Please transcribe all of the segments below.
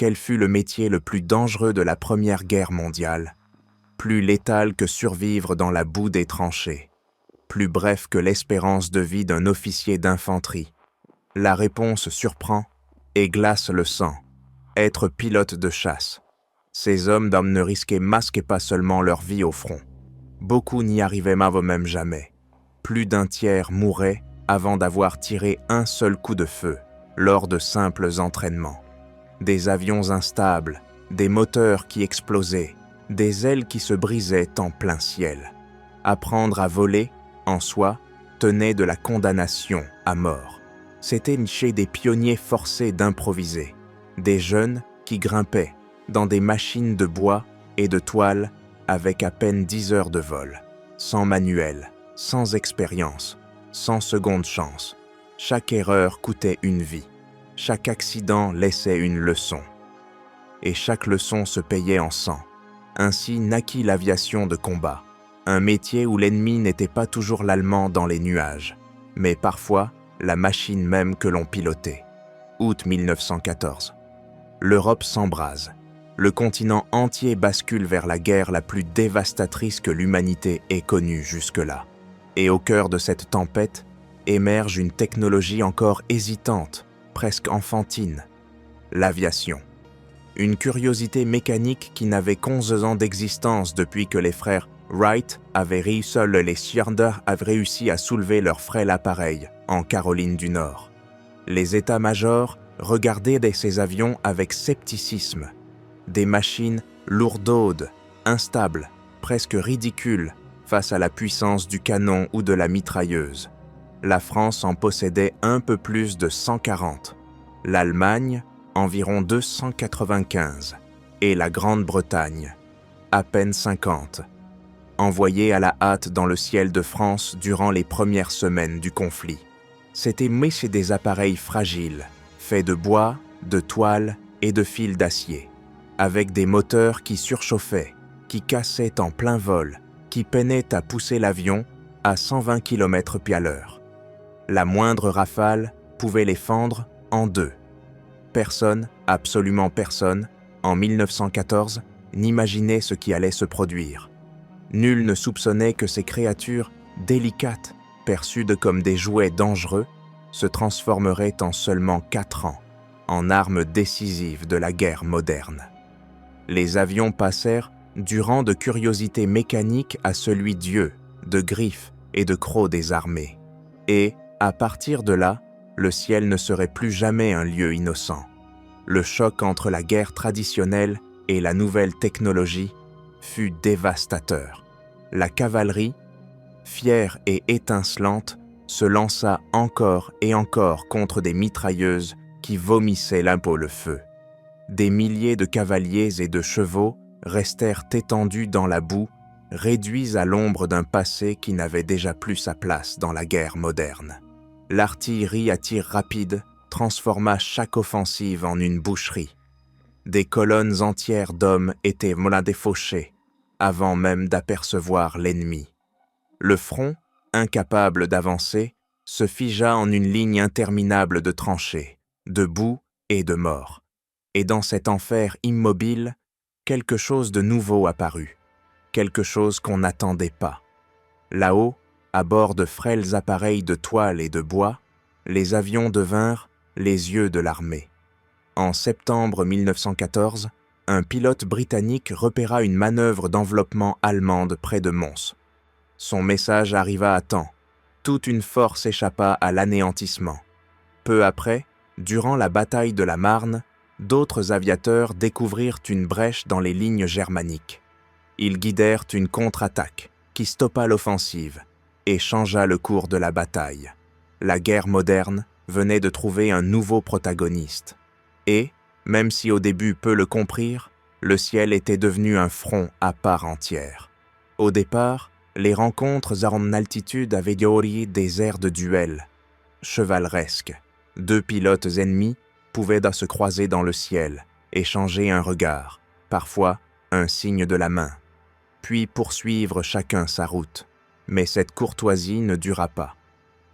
quel fut le métier le plus dangereux de la Première Guerre mondiale, plus létal que survivre dans la boue des tranchées, plus bref que l'espérance de vie d'un officier d'infanterie. La réponse surprend et glace le sang. Être pilote de chasse. Ces hommes d'hommes ne risquaient masque pas seulement leur vie au front. Beaucoup n'y arrivaient même jamais. Plus d'un tiers mouraient avant d'avoir tiré un seul coup de feu lors de simples entraînements. Des avions instables, des moteurs qui explosaient, des ailes qui se brisaient en plein ciel. Apprendre à voler, en soi, tenait de la condamnation à mort. C'était chez des pionniers forcés d'improviser, des jeunes qui grimpaient dans des machines de bois et de toile avec à peine 10 heures de vol, sans manuel, sans expérience, sans seconde chance. Chaque erreur coûtait une vie, chaque accident laissait une leçon. Et chaque leçon se payait en sang. Ainsi naquit l'aviation de combat, un métier où l'ennemi n'était pas toujours l'Allemand dans les nuages, mais parfois la machine même que l'on pilotait. Août 1914. L'Europe s'embrase. Le continent entier bascule vers la guerre la plus dévastatrice que l'humanité ait connue jusque-là. Et au cœur de cette tempête émerge une technologie encore hésitante, presque enfantine, l'aviation. Une curiosité mécanique qui n'avait qu'11 ans d'existence depuis que les frères Wright seuls les Schneider avaient réussi à soulever leur frêle appareil en Caroline du Nord. Les états-majors regardaient ces avions avec scepticisme. Des machines lourdaudes, instables, presque ridicules face à la puissance du canon ou de la mitrailleuse. La France en possédait un peu plus de 140, l'Allemagne environ 295 et la Grande-Bretagne à peine 50. Envoyés à la hâte dans le ciel de France durant les premières semaines du conflit. C'était chez des appareils fragiles, faits de bois, de toile et de fils d'acier, avec des moteurs qui surchauffaient, qui cassaient en plein vol, qui peinaient à pousser l'avion à 120 km/h. La moindre rafale pouvait les fendre en deux. Personne, absolument personne, en 1914, n'imaginait ce qui allait se produire. Nul ne soupçonnait que ces créatures délicates, perçues comme des jouets dangereux, se transformeraient en seulement 4 ans en armes décisives de la guerre moderne. Les avions passèrent du rang de curiosité mécanique à celui d'yeux, de griffes et de crocs des armées. Et, à partir de là, le ciel ne serait plus jamais un lieu innocent. Le choc entre la guerre traditionnelle et la nouvelle technologie fut dévastateur. La cavalerie, fière et étincelante, se lança encore et encore contre des mitrailleuses qui vomissaient le feu. Des milliers de cavaliers et de chevaux restèrent étendus dans la boue, réduits à l'ombre d'un passé qui n'avait déjà plus sa place dans la guerre moderne. L'artillerie à tir rapide transforma chaque offensive en une boucherie. Des colonnes entières d'hommes étaient défauchées avant même d'apercevoir l'ennemi. Le front, incapable d'avancer, se figea en une ligne interminable de tranchées, de boue et de mort. Et dans cet enfer immobile, quelque chose de nouveau apparut, quelque chose qu'on n'attendait pas. Là-haut, à bord de frêles appareils de toile et de bois, les avions devinrent les yeux de l'armée. En septembre 1914, un pilote britannique repéra une manœuvre d'enveloppement allemande près de Mons. Son message arriva à temps. Toute une force échappa à l'anéantissement. Peu après, durant la bataille de la Marne, d'autres aviateurs découvrirent une brèche dans les lignes germaniques. Ils guidèrent une contre-attaque qui stoppa l'offensive et changea le cours de la bataille. La guerre moderne venait de trouver un nouveau protagoniste. Et, même si au début peu le comprirent, le ciel était devenu un front à part entière. Au départ, les rencontres en altitude avaient des airs de duel, chevaleresques. 2 pilotes ennemis pouvaient se croiser dans le ciel, échanger un regard, parfois un signe de la main, puis poursuivre chacun sa route. Mais cette courtoisie ne dura pas.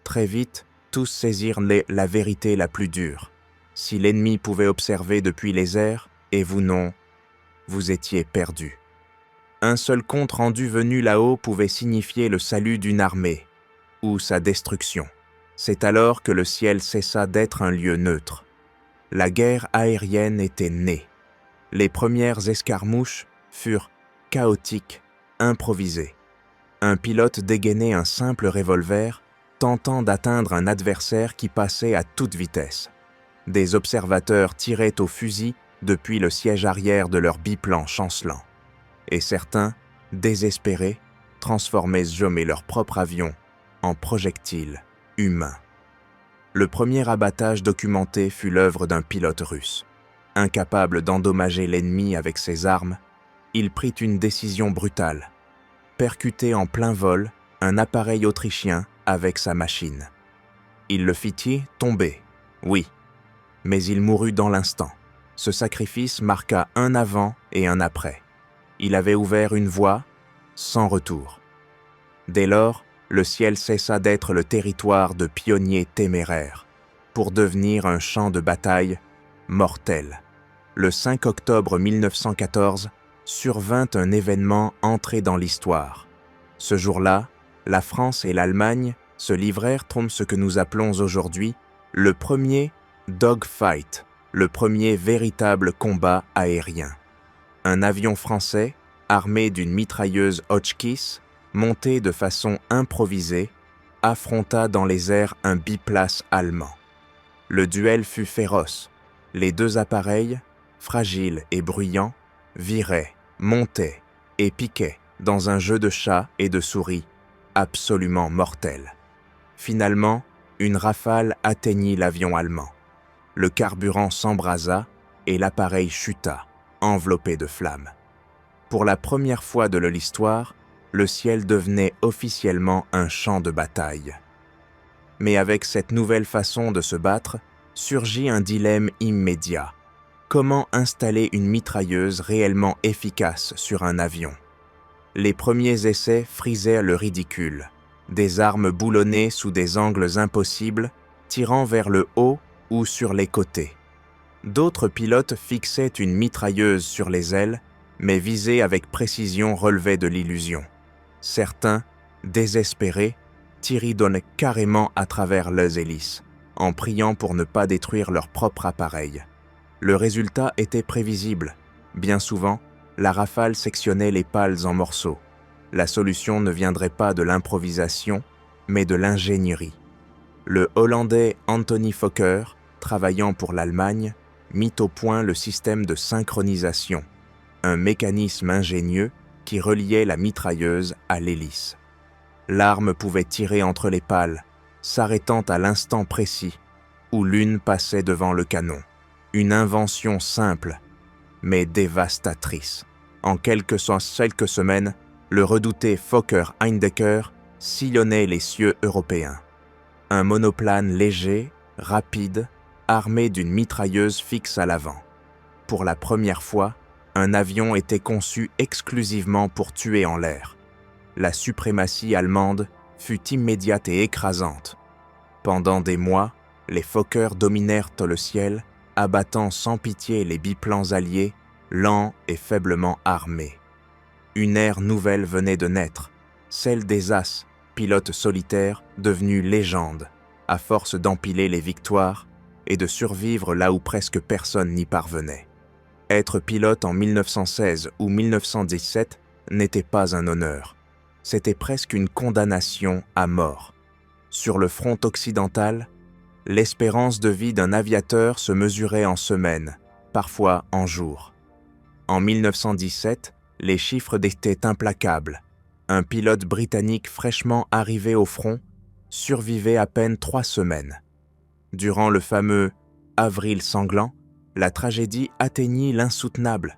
Très vite, tous saisirent la vérité la plus dure. Si l'ennemi pouvait observer depuis les airs, Et vous non, vous étiez perdu. Un seul compte rendu venu là-haut pouvait signifier le salut d'une armée, ou sa destruction. C'est alors que le ciel cessa d'être un lieu neutre. La guerre aérienne était née. Les premières escarmouches furent chaotiques, improvisées. Un pilote dégainait un simple revolver, tentant d'atteindre un adversaire qui passait à toute vitesse. Des observateurs tiraient au fusil depuis le siège arrière de leur biplan chancelant. Et certains, désespérés, transformaient jamais leur propre avion en projectiles humains. Le premier abattage documenté fut l'œuvre d'un pilote russe. Incapable d'endommager l'ennemi avec ses armes, il prit une décision brutale, percuter en plein vol un appareil autrichien avec sa machine. Il le fit tomber, oui, mais il mourut dans l'instant. Ce sacrifice marqua un avant et un après. Il avait ouvert une voie sans retour. Dès lors, le ciel cessa d'être le territoire de pionniers téméraires, pour devenir un champ de bataille mortel. Le 5 octobre 1914 survint un événement entré dans l'histoire. Ce jour-là, la France et l'Allemagne se livrèrent ce que nous appelons aujourd'hui le premier dogfight, le premier véritable combat aérien. Un avion français, armé d'une mitrailleuse Hotchkiss, monté de façon improvisée, affronta dans les airs un biplace allemand. Le duel fut féroce. Les deux appareils, fragiles et bruyants, viraient, montaient et piquaient dans un jeu de chats et de souris absolument mortel. Finalement, une rafale atteignit l'avion allemand. Le carburant s'embrasa et l'appareil chuta, enveloppé de flammes. Pour la première fois de l'histoire, le ciel devenait officiellement un champ de bataille. Mais avec cette nouvelle façon de se battre, surgit un dilemme immédiat. Comment installer une mitrailleuse réellement efficace sur un avion? Les premiers essais frisèrent le ridicule. Des armes boulonnées sous des angles impossibles, tirant vers le haut ou sur les côtés. D'autres pilotes fixaient une mitrailleuse sur les ailes, mais viser avec précision relevait de l'illusion. Certains, désespérés, tiridonnaient carrément à travers leurs hélices, en priant pour ne pas détruire leur propre appareil. Le résultat était prévisible. Bien souvent, la rafale sectionnait les pales en morceaux. La solution ne viendrait pas de l'improvisation, mais de l'ingénierie. Le Hollandais Anthony Fokker, travaillant pour l'Allemagne, mit au point le système de synchronisation, un mécanisme ingénieux qui reliait la mitrailleuse à l'hélice. L'arme pouvait tirer entre les pales, s'arrêtant à l'instant précis où l'une passait devant le canon. Une invention simple, mais dévastatrice. En quelques semaines, le redouté Fokker-Heimdecker sillonnait les cieux européens. Un monoplane léger, rapide, armé d'une mitrailleuse fixe à l'avant. Pour la première fois, un avion était conçu exclusivement pour tuer en l'air. La suprématie allemande fut immédiate et écrasante. Pendant des mois, les Fokker dominèrent le ciel, abattant sans pitié les biplans alliés, lents et faiblement armés. Une ère nouvelle venait de naître, celle des As, pilotes solitaires devenus légendes, à force d'empiler les victoires et de survivre là où presque personne n'y parvenait. Être pilote en 1916 ou 1917 n'était pas un honneur. C'était presque une condamnation à mort. Sur le front occidental, l'espérance de vie d'un aviateur se mesurait en semaines, parfois en jours. En 1917, les chiffres étaient implacables. Un pilote britannique fraîchement arrivé au front survivait à peine 3 semaines. Durant le fameux « avril sanglant », la tragédie atteignit l'insoutenable.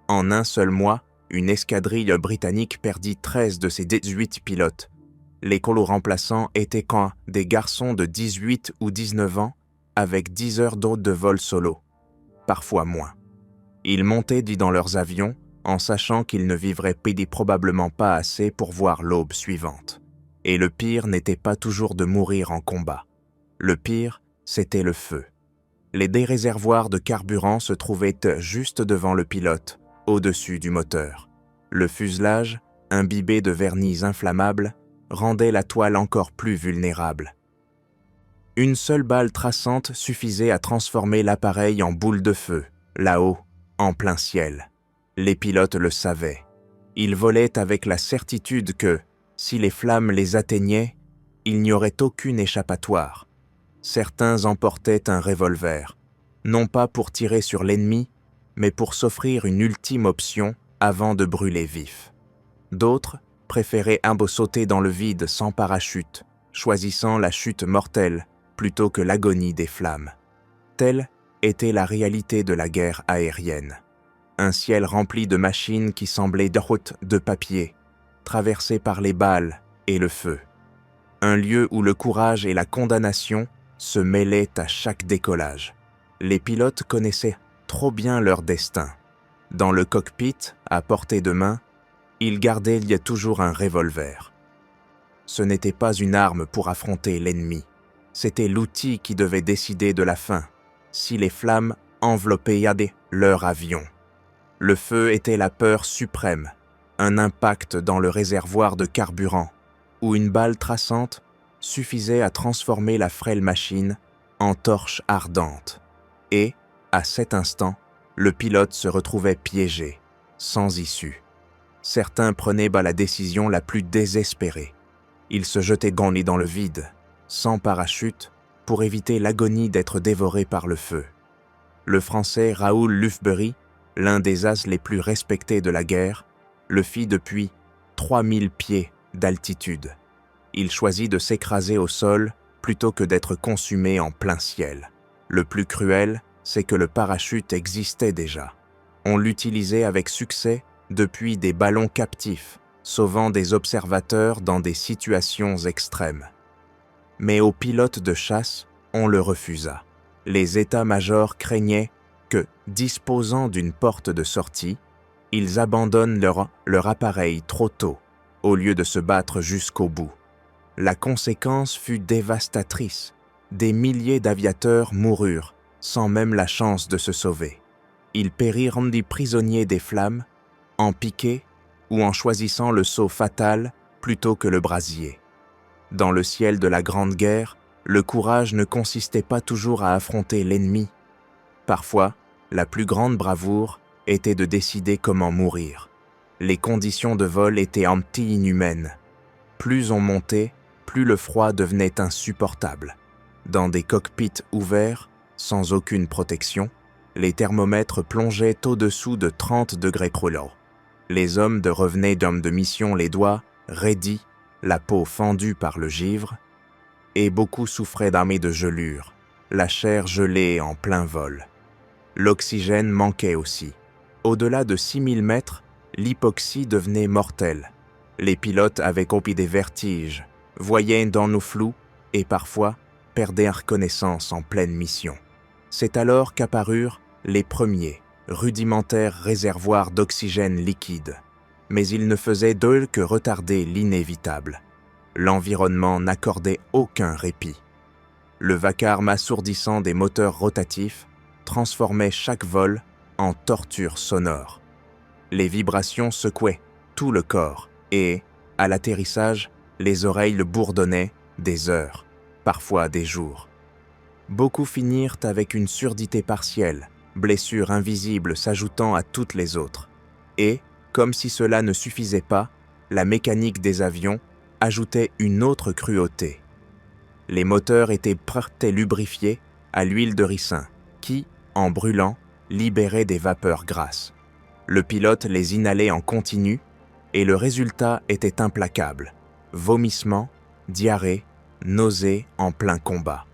En un seul mois, une escadrille britannique perdit 13 de ses 18 pilotes. Les remplaçants étaient des garçons de 18 ou 19 ans avec 10 heures de vol solo, parfois moins. Ils montaient dans leurs avions en sachant qu'ils ne vivraient probablement pas assez pour voir l'aube suivante. Et le pire n'était pas toujours de mourir en combat. Le pire, c'était le feu. Les deux réservoirs de carburant se trouvaient juste devant le pilote, au-dessus du moteur. Le fuselage, imbibé de vernis inflammable, rendait la toile encore plus vulnérable. Une seule balle traçante suffisait à transformer l'appareil en boule de feu, là-haut, en plein ciel. Les pilotes le savaient. Ils volaient avec la certitude que, si les flammes les atteignaient, il n'y aurait aucune échappatoire. Certains emportaient un revolver, non pas pour tirer sur l'ennemi, mais pour s'offrir une ultime option avant de brûler vif. D'autres préféraient sauter dans le vide sans parachute, choisissant la chute mortelle plutôt que l'agonie des flammes. Telle était la réalité de la guerre aérienne. Un ciel rempli de machines qui semblaient de routes de papier, traversées par les balles et le feu. Un lieu où le courage et la condamnation se mêlaient à chaque décollage. Les pilotes connaissaient trop bien leur destin. Dans le cockpit, à portée de main, ils gardaient toujours un revolver. Ce n'était pas une arme pour affronter l'ennemi. C'était l'outil qui devait décider de la fin, si les flammes enveloppaient leur avion. Le feu était la peur suprême, un impact dans le réservoir de carburant, où une balle traçante suffisait à transformer la frêle machine en torche ardente. Et, à cet instant, le pilote se retrouvait piégé, sans issue. Certains prenaient la décision la plus désespérée. Ils se jetaient dans le vide, sans parachute, pour éviter l'agonie d'être dévorés par le feu. Le Français Raoul Lufbery, l'un des as les plus respectés de la guerre, le fit depuis 3000 pieds d'altitude. Il choisit de s'écraser au sol plutôt que d'être consumé en plein ciel. Le plus cruel, c'est que le parachute existait déjà. On l'utilisait avec succès depuis des ballons captifs, sauvant des observateurs dans des situations extrêmes. Mais aux pilotes de chasse, on le refusa. Les états-majors craignaient que, disposant d'une porte de sortie, ils abandonnent leur appareil trop tôt, au lieu de se battre jusqu'au bout. La conséquence fut dévastatrice. Des milliers d'aviateurs moururent, sans même la chance de se sauver. Ils périrent des prisonniers des flammes, en piqué ou en choisissant le saut fatal plutôt que le brasier. Dans le ciel de la Grande Guerre, le courage ne consistait pas toujours à affronter l'ennemi. Parfois, la plus grande bravoure était de décider comment mourir. Les conditions de vol étaient anti-inhumaines. Plus on montait, plus le froid devenait insupportable. Dans des cockpits ouverts, sans aucune protection, les thermomètres plongeaient au-dessous de 30 degrés brûlants. Les hommes revenaient de mission les doigts raidis, la peau fendue par le givre, et beaucoup souffraient d'armées de gelures, la chair gelée en plein vol. L'oxygène manquait aussi. Au-delà de 6000 mètres, l'hypoxie devenait mortelle. Les pilotes avaient copié des vertiges, voyaient dans nos flous et parfois perdaient connaissance en pleine mission. C'est alors qu'apparurent les premiers, rudimentaires réservoirs d'oxygène liquide. Mais ils ne faisaient d'eux que retarder l'inévitable. L'environnement n'accordait aucun répit. Le vacarme assourdissant des moteurs rotatifs transformait chaque vol en torture sonore. Les vibrations secouaient tout le corps et, à l'atterrissage, les oreilles le bourdonnaient des heures, parfois des jours. Beaucoup finirent avec une surdité partielle, blessures invisibles s'ajoutant à toutes les autres. Et, comme si cela ne suffisait pas, la mécanique des avions ajoutait une autre cruauté. Les moteurs étaient lubrifiés à l'huile de ricin, qui, en brûlant, libérait des vapeurs grasses. Le pilote les inhalait en continu, et le résultat était implacable. Vomissements, diarrhée, nausées en plein combat.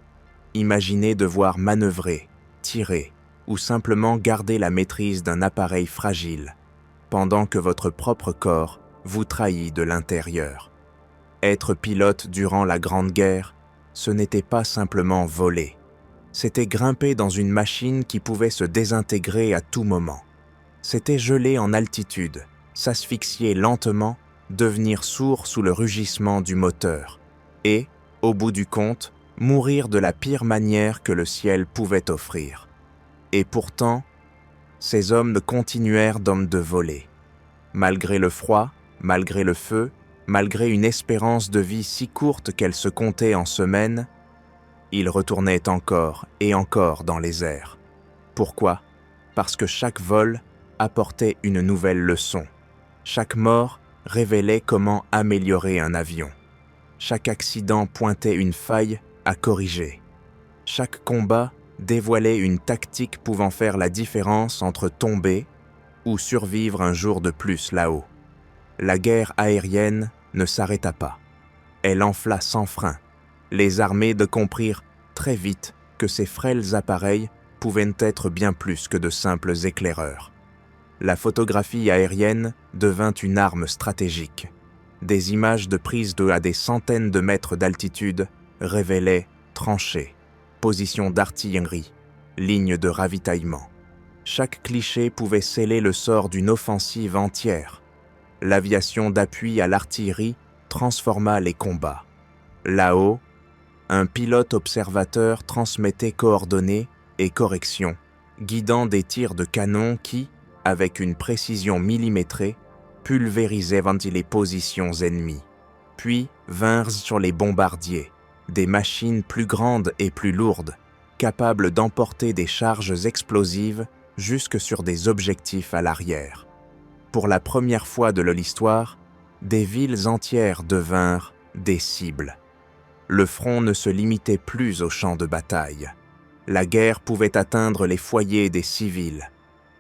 Imaginez devoir manœuvrer, tirer, ou simplement garder la maîtrise d'un appareil fragile, pendant que votre propre corps vous trahit de l'intérieur. Être pilote durant la Grande Guerre, ce n'était pas simplement voler. C'était grimper dans une machine qui pouvait se désintégrer à tout moment. C'était geler en altitude, s'asphyxier lentement, devenir sourd sous le rugissement du moteur. Et, au bout du compte, mourir de la pire manière que le ciel pouvait offrir. Et pourtant, ces hommes continuèrent d'hommes de voler. Malgré le froid, malgré le feu, malgré une espérance de vie si courte qu'elle se comptait en semaines, ils retournaient encore et encore dans les airs. Pourquoi ? Parce que chaque vol apportait une nouvelle leçon. Chaque mort révélait comment améliorer un avion. Chaque accident pointait une faille à corriger. Chaque combat dévoilait une tactique pouvant faire la différence entre tomber ou survivre un jour de plus là-haut. La guerre aérienne ne s'arrêta pas. Elle enfla sans frein. Les armées comprirent très vite que ces frêles appareils pouvaient être bien plus que de simples éclaireurs. La photographie aérienne devint une arme stratégique. Des images de prise à des centaines de mètres d'altitude révélaient tranchées, positions d'artillerie, lignes de ravitaillement. Chaque cliché pouvait sceller le sort d'une offensive entière. L'aviation d'appui à l'artillerie transforma les combats. Là-haut, un pilote observateur transmettait coordonnées et corrections, guidant des tirs de canon qui, avec une précision millimétrée, pulvérisaient les positions ennemies. Puis vinrent sur les bombardiers, des machines plus grandes et plus lourdes, capables d'emporter des charges explosives jusque sur des objectifs à l'arrière. Pour la première fois de l'histoire, des villes entières devinrent des cibles. Le front ne se limitait plus aux champs de bataille. La guerre pouvait atteindre les foyers des civils.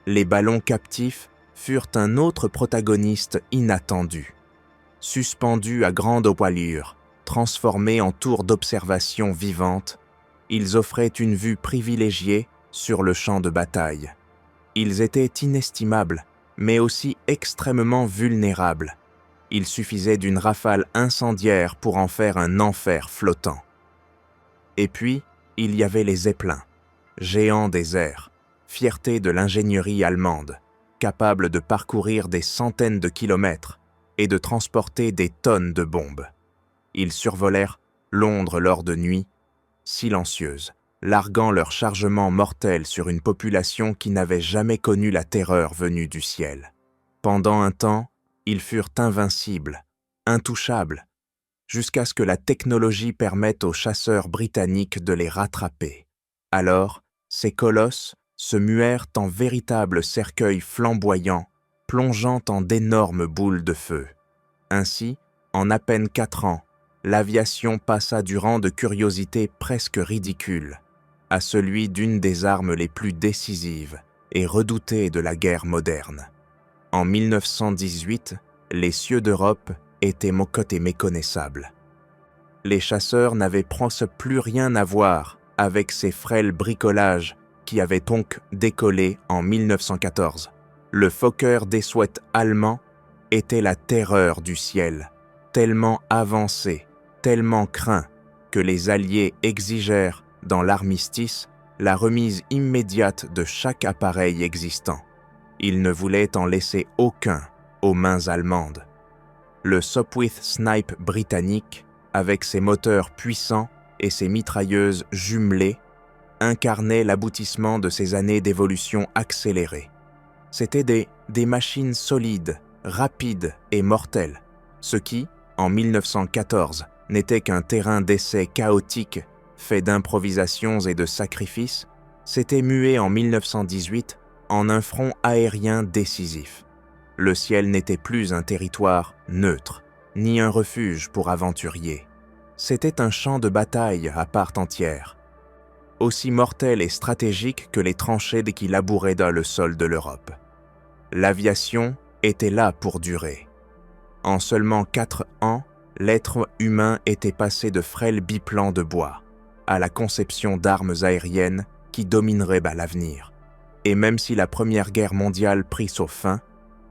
Les ballons captifs furent un autre protagoniste inattendu. Suspendus à grande voilure, transformés en tours d'observation vivantes, ils offraient une vue privilégiée sur le champ de bataille. Ils étaient inestimables, mais aussi extrêmement vulnérables. Il suffisait d'une rafale incendiaire pour en faire un enfer flottant. Et puis, il y avait les Zeppelins, géants des airs, fierté de l'ingénierie allemande, capables de parcourir des centaines de kilomètres et de transporter des tonnes de bombes. Ils survolèrent Londres lors de nuits silencieuses, larguant leur chargement mortel sur une population qui n'avait jamais connu la terreur venue du ciel. Pendant un temps, ils furent invincibles, intouchables, jusqu'à ce que la technologie permette aux chasseurs britanniques de les rattraper. Alors, ces colosses se muèrent en véritables cercueils flamboyants, plongeant en d'énormes boules de feu. Ainsi, en à peine 4 ans, l'aviation passa du rang de curiosité presque ridicule à celui d'une des armes les plus décisives et redoutées de la guerre moderne. En 1918, les cieux d'Europe étaient côté méconnaissables. Les chasseurs n'avaient presque plus rien à voir avec ces frêles bricolages qui avaient donc décollé en 1914. Le Fokker Dessuet allemand était la terreur du ciel, tellement avancé, tellement craint que les Alliés exigèrent, dans l'armistice, la remise immédiate de chaque appareil existant. Ils ne voulaient en laisser aucun aux mains allemandes. Le Sopwith Snipe britannique, avec ses moteurs puissants et ses mitrailleuses jumelées, incarnait l'aboutissement de ces années d'évolution accélérée. C'étaient des machines solides, rapides et mortelles, ce qui, en 1914, n'était qu'un terrain d'essai chaotique fait d'improvisations et de sacrifices, s'était mué en 1918 en un front aérien décisif. Le ciel n'était plus un territoire neutre, ni un refuge pour aventuriers. C'était un champ de bataille à part entière, aussi mortel et stratégique que les tranchées qui labouraient dans le sol de l'Europe. L'aviation était là pour durer. En seulement 4 ans, l'être humain était passé de frêles biplans de bois à la conception d'armes aériennes qui domineraient l'avenir. Et même si la Première Guerre mondiale prit sa fin,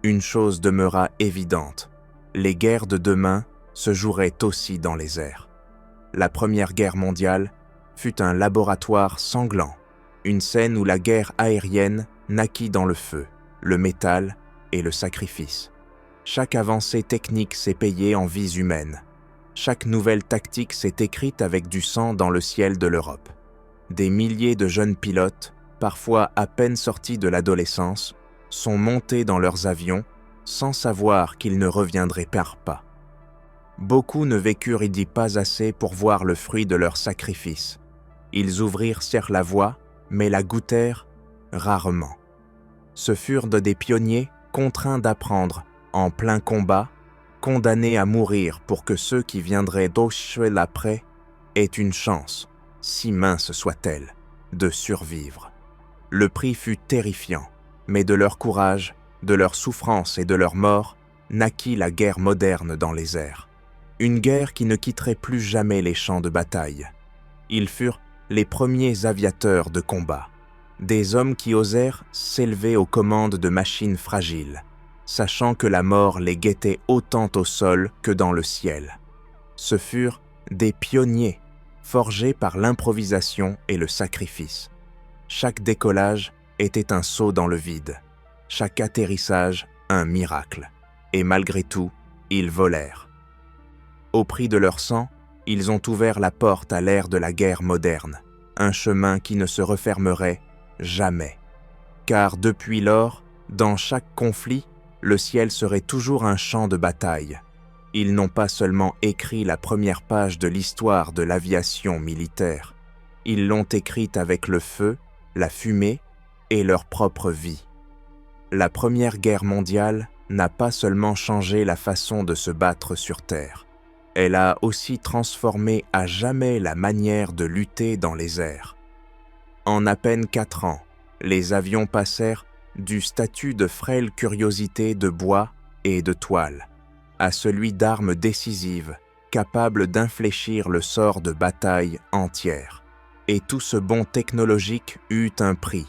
une chose demeura évidente. Les guerres de demain se joueraient aussi dans les airs. La Première Guerre mondiale fut un laboratoire sanglant, une scène où la guerre aérienne naquit dans le feu, le métal et le sacrifice. Chaque avancée technique s'est payée en vies humaines. Chaque nouvelle tactique s'est écrite avec du sang dans le ciel de l'Europe. Des milliers de jeunes pilotes, parfois à peine sortis de l'adolescence, sont montés dans leurs avions sans savoir qu'ils ne reviendraient pas. Beaucoup ne vécurent pas assez pour voir le fruit de leur sacrifice. Ils ouvrirent certes la voie, mais la goûtèrent rarement. Ce furent des pionniers contraints d'apprendre, en plein combat, condamnés à mourir pour que ceux qui viendraient d'Auschwitz après aient une chance, si mince soit-elle, de survivre. Le prix fut terrifiant, mais de leur courage, de leur souffrance et de leur mort, naquit la guerre moderne dans les airs. Une guerre qui ne quitterait plus jamais les champs de bataille. Ils furent les premiers aviateurs de combat, des hommes qui osèrent s'élever aux commandes de machines fragiles, sachant que la mort les guettait autant au sol que dans le ciel. Ce furent des pionniers, forgés par l'improvisation et le sacrifice. Chaque décollage était un saut dans le vide, chaque atterrissage un miracle, et malgré tout, ils volèrent. Au prix de leur sang, ils ont ouvert la porte à l'ère de la guerre moderne, un chemin qui ne se refermerait jamais. Car depuis lors, dans chaque conflit, le ciel serait toujours un champ de bataille. Ils n'ont pas seulement écrit la première page de l'histoire de l'aviation militaire, ils l'ont écrite avec le feu, la fumée et leur propre vie. La Première Guerre mondiale n'a pas seulement changé la façon de se battre sur Terre, elle a aussi transformé à jamais la manière de lutter dans les airs. En à peine 4 ans, les avions passèrent du statut de frêle curiosité de bois et de toile à celui d'armes décisives, capables d'infléchir le sort de batailles entières. Et tout ce bond technologique eut un prix,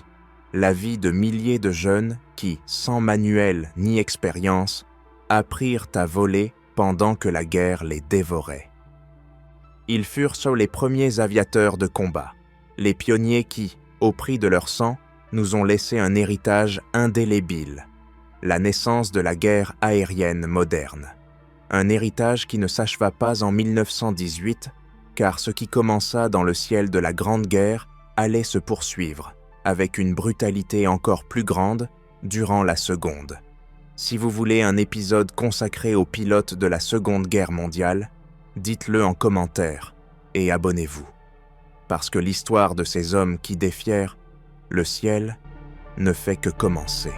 la vie de milliers de jeunes qui, sans manuel ni expérience, apprirent à voler pendant que la guerre les dévorait. Ils furent sur les premiers aviateurs de combat, les pionniers qui, au prix de leur sang, nous ont laissé un héritage indélébile, la naissance de la guerre aérienne moderne. Un héritage qui ne s'acheva pas en 1918, car ce qui commença dans le ciel de la Grande Guerre allait se poursuivre, avec une brutalité encore plus grande, durant la Seconde. Si vous voulez un épisode consacré aux pilotes de la Seconde Guerre mondiale, dites-le en commentaire et abonnez-vous. Parce que l'histoire de ces hommes qui défièrent le ciel ne fait que commencer.